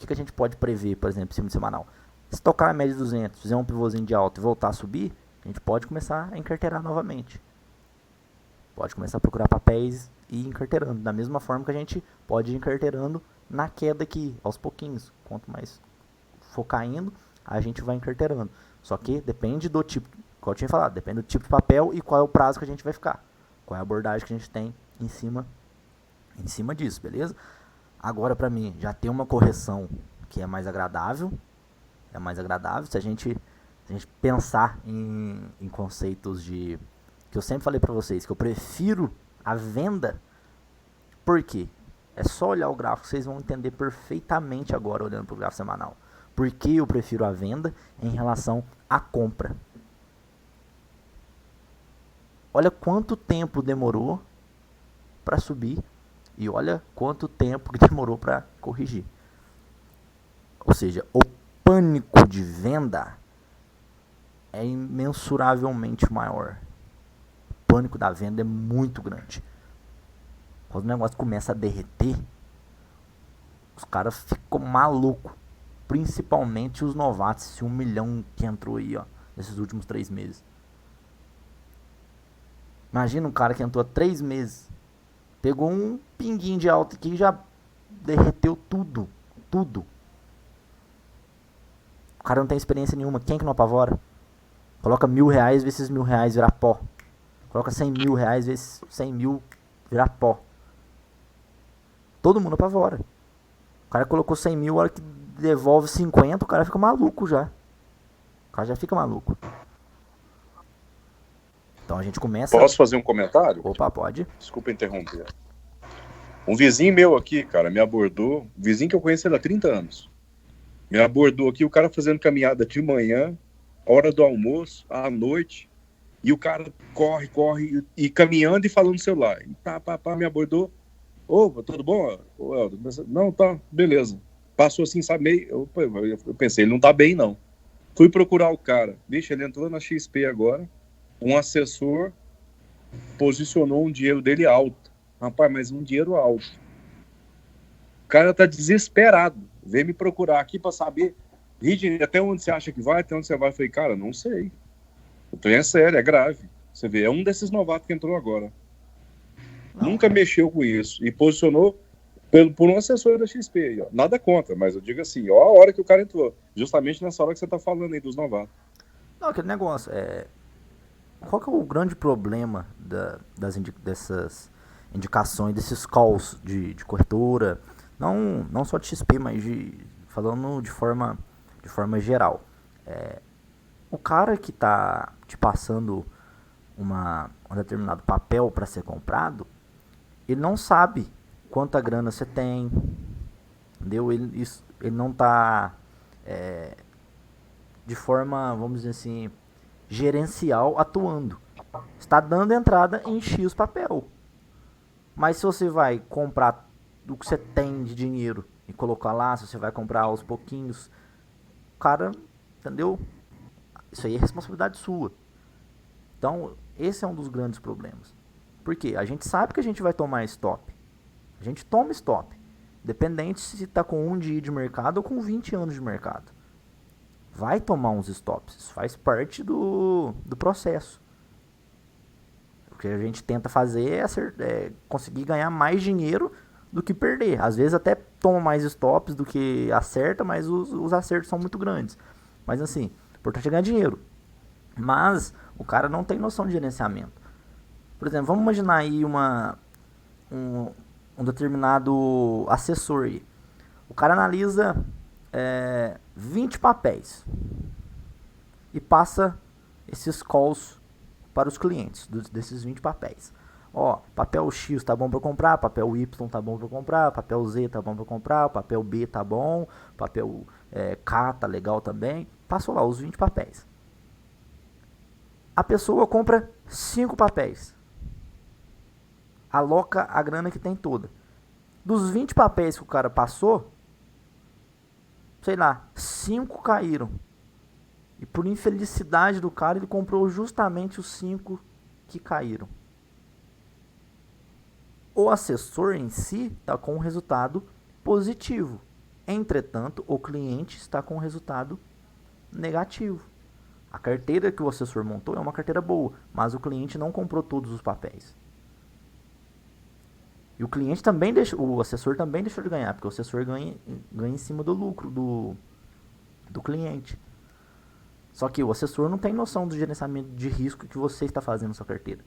O que a gente pode prever, por exemplo, em cima de semanal? Se tocar na média de 200, fizer um pivôzinho de alta e voltar a subir, a gente pode começar a encarteirar novamente. Pode começar a procurar papéis e ir encarteirando. Da mesma forma que a gente pode ir encarteirando na queda aqui, aos pouquinhos. Quanto mais for caindo, a gente vai encarteirando. Só que depende do tipo, como eu tinha falado, depende do tipo de papel e qual é o prazo que a gente vai ficar. Qual é a abordagem que a gente tem em cima disso, beleza? Agora, para mim, já tem uma correção que é mais agradável. É mais agradável se a gente pensar em conceitos de... que eu sempre falei para vocês, que eu prefiro a venda. Por quê? É só olhar o gráfico, vocês vão entender perfeitamente agora, olhando para o gráfico semanal. Por que eu prefiro a venda em relação à compra? Olha quanto tempo demorou para subir e olha quanto tempo que demorou para corrigir. Ou seja, o pânico de venda é imensuravelmente maior. O pânico da venda é muito grande. Quando o negócio começa a derreter, os caras ficam malucos. Principalmente os novatos, esse 1 milhão que entrou aí, nesses últimos 3 meses. Imagina um cara que entrou há 3 meses, pegou um pinguinho de alta aqui e já derreteu tudo. O cara não tem experiência nenhuma. Quem que não apavora? Coloca R$1.000, vê se esses R$1.000 virar pó. Coloca R$100.000, vê se 100 mil virar pó. Todo mundo apavora. O cara colocou 100 mil, a hora que devolve 50, o cara fica maluco já. O cara já fica maluco. Então a gente começa... Posso fazer um comentário? Opa, pode. Desculpa interromper. Um vizinho meu aqui, cara, me abordou. Um vizinho que eu conheço ele há 30 anos. Me abordou aqui, o cara fazendo caminhada de manhã, hora do almoço, à noite. E o cara corre, e caminhando e falando no celular. E me abordou. Ô, tudo bom? Ô, Helder? Não, tá, beleza. Passou assim, sabe, meio... Eu pensei, ele não tá bem, não. Fui procurar o cara. Bicho, ele entrou na XP agora. Um assessor posicionou um dinheiro dele alto. Rapaz, mas um dinheiro alto. O cara tá desesperado. Veio me procurar aqui pra saber, Ridney, até onde você acha que vai, até onde você vai. Eu falei, cara, não sei. O trem é sério, é grave. Você vê, é um desses novatos que entrou agora. Não. Nunca mexeu com isso. E posicionou por um assessor da XP aí, ó. Nada contra, mas eu digo assim, ó, a hora que o cara entrou. Justamente nessa hora que você tá falando aí dos novatos. Não, aquele negócio, qual que é o grande problema dessas indicações, desses calls de corretora, não só de XP, mas falando de forma geral. O cara que está te passando um determinado papel para ser comprado, ele não sabe quanta grana você tem, entendeu? Ele não está de forma, vamos dizer assim, gerencial atuando. Está dando entrada em X papel. Mas se você vai comprar o que você tem de dinheiro e colocar lá, se você vai comprar aos pouquinhos, cara, entendeu? Isso aí é responsabilidade sua. Então, esse é um dos grandes problemas. Por quê? A gente sabe que a gente vai tomar stop. A gente toma stop. Dependente se está com 1 dia de mercado ou com 20 anos de mercado. Vai tomar uns stops. Isso faz parte do processo. O que a gente tenta fazer é conseguir ganhar mais dinheiro do que perder. Às vezes até toma mais stops do que acerta, mas os acertos são muito grandes. Mas assim, o importante é ganhar dinheiro. Mas o cara não tem noção de gerenciamento. Por exemplo, vamos imaginar aí um determinado assessor aí. O cara analisa 20 papéis e passa esses calls para os clientes desses 20 papéis. Ó, papel X tá bom para comprar, papel Y tá bom para comprar, papel Z tá bom para comprar, papel B tá bom, papel K tá legal também. Passou lá os 20 papéis. A pessoa compra 5 papéis. Aloca a grana que tem toda. Dos 20 papéis que o cara passou, sei lá, 5 caíram. E por infelicidade do cara, ele comprou justamente os 5 que caíram. O assessor em si está com um resultado positivo. Entretanto, o cliente está com um resultado negativo. A carteira que o assessor montou é uma carteira boa, mas o cliente não comprou todos os papéis. E o cliente também o assessor também deixou de ganhar, porque o assessor ganha em cima do lucro do cliente. Só que o assessor não tem noção do gerenciamento de risco que você está fazendo na sua carteira.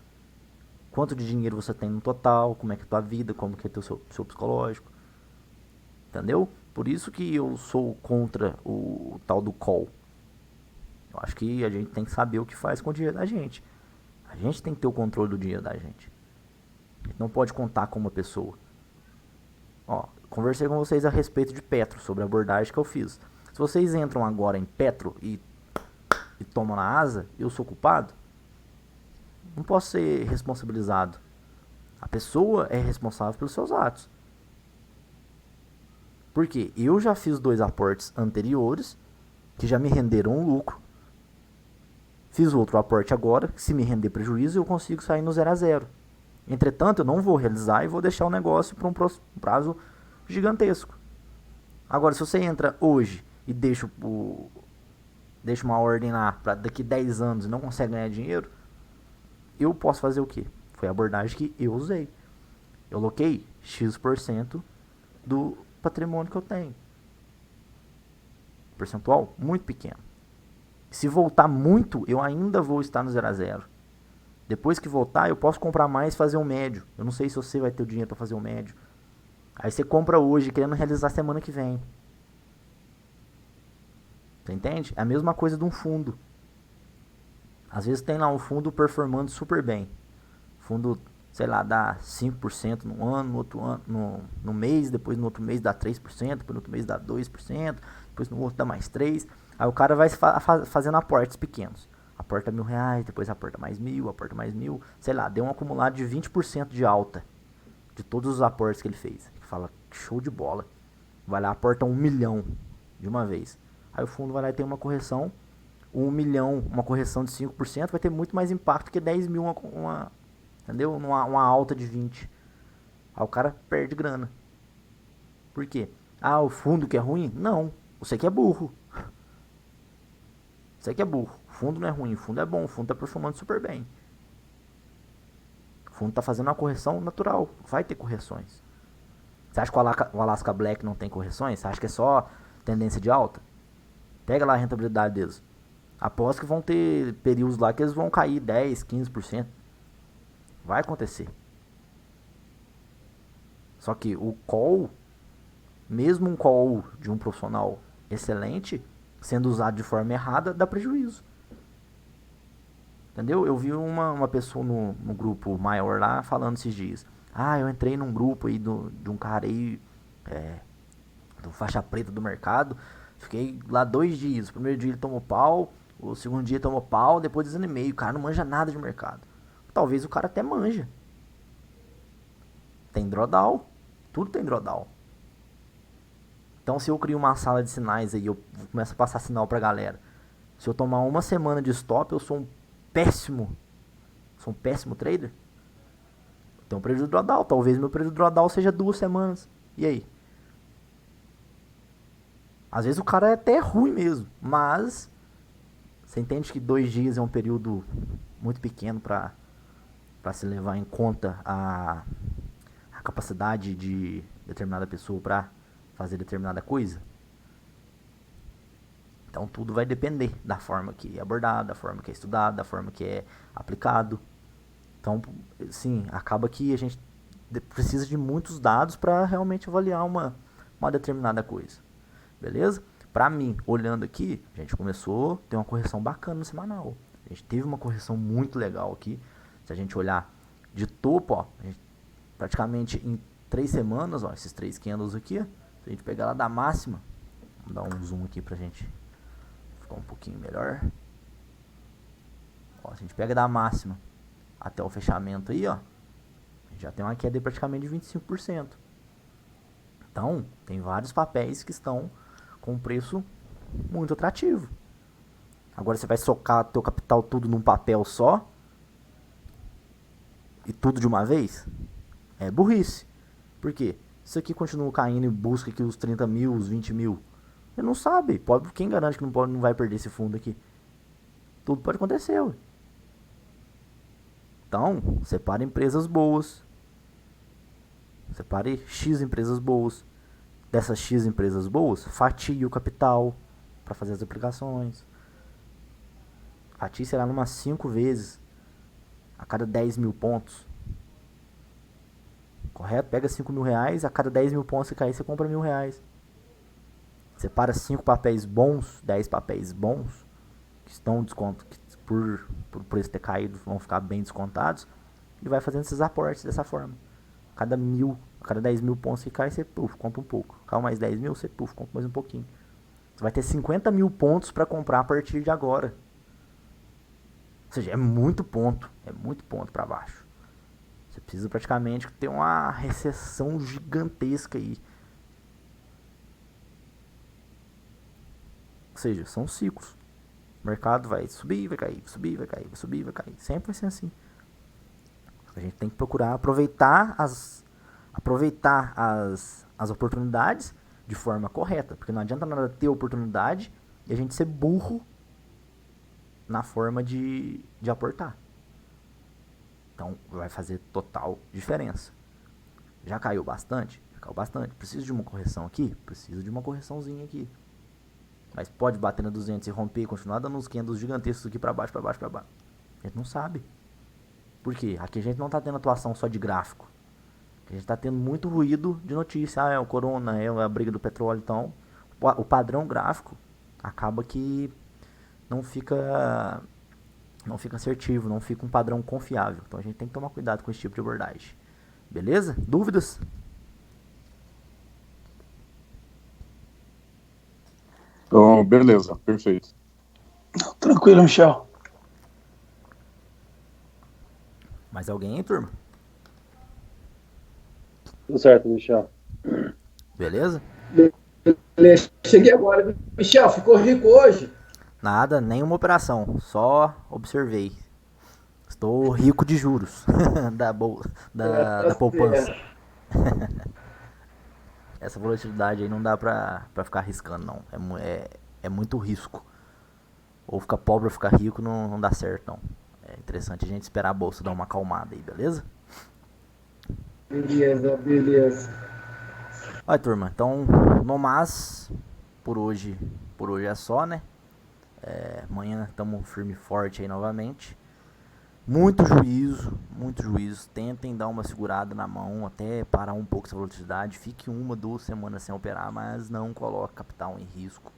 Quanto de dinheiro você tem no total, como é que é a tua vida, como que é o seu psicológico. Entendeu? Por isso que eu sou contra o tal do call. Eu acho que a gente tem que saber o que faz com o dinheiro da gente. A gente tem que ter o controle do dinheiro da gente. A gente não pode contar com uma pessoa. Ó, conversei com vocês a respeito de Petro, sobre a abordagem que eu fiz. Se vocês entram agora em Petro e tomam na asa, eu sou culpado? Não posso ser responsabilizado. A pessoa é responsável pelos seus atos. Porque eu já fiz 2 aportes anteriores que já me renderam um lucro. Fiz outro aporte agora, que se me render prejuízo, eu consigo sair no 0 a 0. Entretanto, eu não vou realizar e vou deixar o negócio para um prazo gigantesco. Agora, se você entra hoje e deixa uma ordem lá para daqui 10 anos e não consegue ganhar dinheiro, eu posso fazer o quê? Foi a abordagem que eu usei. Eu aloquei X% do patrimônio que eu tenho. Percentual muito pequeno. Se voltar muito, eu ainda vou estar no 0 a 0. Depois que voltar, eu posso comprar mais e fazer um médio. Eu não sei se você vai ter o dinheiro para fazer um médio. Aí você compra hoje, querendo realizar semana que vem. Você entende? É a mesma coisa de um fundo. Às vezes tem lá um fundo performando super bem. Fundo, sei lá, dá 5% no ano, no outro ano, no mês, depois no outro mês dá 3%, depois no outro mês dá 2%, depois no outro dá mais 3%. Aí o cara vai fazendo aportes pequenos. Aporta R$1.000, depois aporta mais 1.000, aporta mais 1.000. Sei lá, deu um acumulado de 20% de alta de todos os aportes que ele fez. Ele fala, show de bola. Vai lá, aporta 1 milhão de uma vez. Aí o fundo vai lá e tem uma correção. 1 milhão, uma correção de 5%, vai ter muito mais impacto que 10 mil, entendeu? Uma alta de 20%. Aí o cara perde grana. Por quê? Ah, o fundo que é ruim? Não, você que é burro. Você que é burro. O fundo não é ruim, o fundo é bom, o fundo tá performando super bem. O fundo tá fazendo uma correção natural, vai ter correções. Você acha que o Alaska Black não tem correções? Você acha que é só tendência de alta? Pega lá a rentabilidade deles. Aposto que vão ter períodos lá que eles vão cair 10, 15%. Vai acontecer. Só que o call, mesmo um call de um profissional excelente, sendo usado de forma errada, dá prejuízo. Entendeu? Eu vi uma pessoa no grupo maior lá falando esses dias. Ah, eu entrei num grupo aí de um cara aí, do faixa preta do mercado. Fiquei lá 2 dias. O primeiro dia ele tomou pau, o segundo dia tomou pau, depois desanimei. O cara não manja nada de mercado. Talvez o cara até manja. Tem drawdown. Tudo tem drawdown. Então se eu crio uma sala de sinais aí, eu começo a passar sinal pra galera. Se eu tomar uma semana de stop, eu sou um péssimo trader. Tenho um prejuízo de drawdown. Talvez meu prejuízo de drawdown seja 2 semanas. E aí? Às vezes o cara é até ruim mesmo, mas você entende que 2 dias é um período muito pequeno para se levar em conta a capacidade de determinada pessoa para fazer determinada coisa. Então tudo vai depender da forma que é abordado, da forma que é estudado, da forma que é aplicado. Então, sim, acaba que a gente precisa de muitos dados para realmente avaliar uma determinada coisa. Beleza? Pra mim, olhando aqui, a gente começou a ter uma correção bacana no semanal. A gente teve uma correção muito legal aqui. Se a gente olhar de topo, ó, a gente, praticamente em 3 semanas, ó, esses 3 candles aqui, ó, se a gente pegar lá da máxima, vamos dar um zoom aqui pra gente ficar um pouquinho melhor. Ó, se a gente pega da máxima até o fechamento aí, ó, a gente já tem uma queda de praticamente de 25%. Então, tem vários papéis que estão com um preço muito atrativo. Agora você vai socar teu capital tudo num papel só e tudo de uma vez? É burrice. Por quê? Isso aqui continua caindo e busca aqui os 30 mil, os 20 mil. Você não sabe. Quem garante que não vai perder esse fundo aqui? Tudo pode acontecer. Ué. Então, separe empresas boas. Separe X empresas boas. Dessas X empresas boas, fatie o capital para fazer as aplicações. Fatie será umas 5 vezes a cada 10 mil pontos. Correto? Pega 5 mil reais, a cada 10 mil pontos que cair, você compra R$1.000. Separa 5 papéis bons, 10 papéis bons, que estão desconto, que por preço ter caído vão ficar bem descontados, e vai fazendo esses aportes dessa forma. Cada 10 mil pontos que cai, você compra um pouco. Cai mais 10 mil, você compra mais um pouquinho. Você vai ter 50 mil pontos para comprar a partir de agora. Ou seja, é muito ponto para baixo. Você precisa praticamente ter uma recessão gigantesca aí. Ou seja, são ciclos. O mercado vai subir, vai cair, subir, vai cair, vai subir, vai cair. Sempre vai ser assim. A gente tem que procurar aproveitar as oportunidades de forma correta. Porque não adianta nada ter oportunidade e a gente ser burro na forma de aportar. Então vai fazer total diferença. Já caiu bastante? Já caiu bastante. Preciso de uma correção aqui? Preciso de uma correçãozinha aqui. Mas pode bater na 200 e romper e continuar dando uns candles gigantescos aqui pra baixo, pra baixo, pra baixo. A gente não sabe. Por quê? Aqui a gente não tá tendo atuação só de gráfico. A gente tá tendo muito ruído de notícia. Ah, é o corona, é a briga do petróleo. Então, o padrão gráfico acaba que não fica assertivo, não fica um padrão confiável. Então a gente tem que tomar cuidado com esse tipo de abordagem. Beleza? Dúvidas? Então, beleza, perfeito. Tranquilo, Michel. Mais alguém aí, turma? Tudo certo, Michel. Beleza? Beleza. Cheguei agora. Michel, ficou rico hoje? Nada, nenhuma operação. Só observei. Estou rico de juros da poupança. Essa volatilidade aí não dá pra ficar arriscando, não. É muito risco. Ou ficar pobre ou ficar rico não dá certo, não. É interessante a gente esperar a bolsa dar uma acalmada aí, beleza? Beleza. Olha, turma, então, no mais, por hoje é só, né? Amanhã estamos firme e forte aí novamente. Muito juízo. Tentem dar uma segurada na mão, até parar um pouco essa volatilidade. Fique 1, 2 semanas sem operar, mas não coloque capital em risco.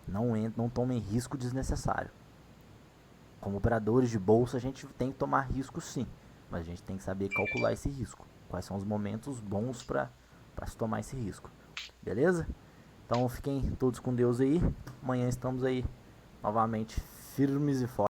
Não tomem risco desnecessário. como operadores de bolsa, a gente tem que tomar risco sim, mas a gente tem que saber calcular esse risco. Quais são os momentos bons para se tomar esse risco. Beleza? Então fiquem todos com Deus aí. Amanhã estamos aí novamente firmes e fortes.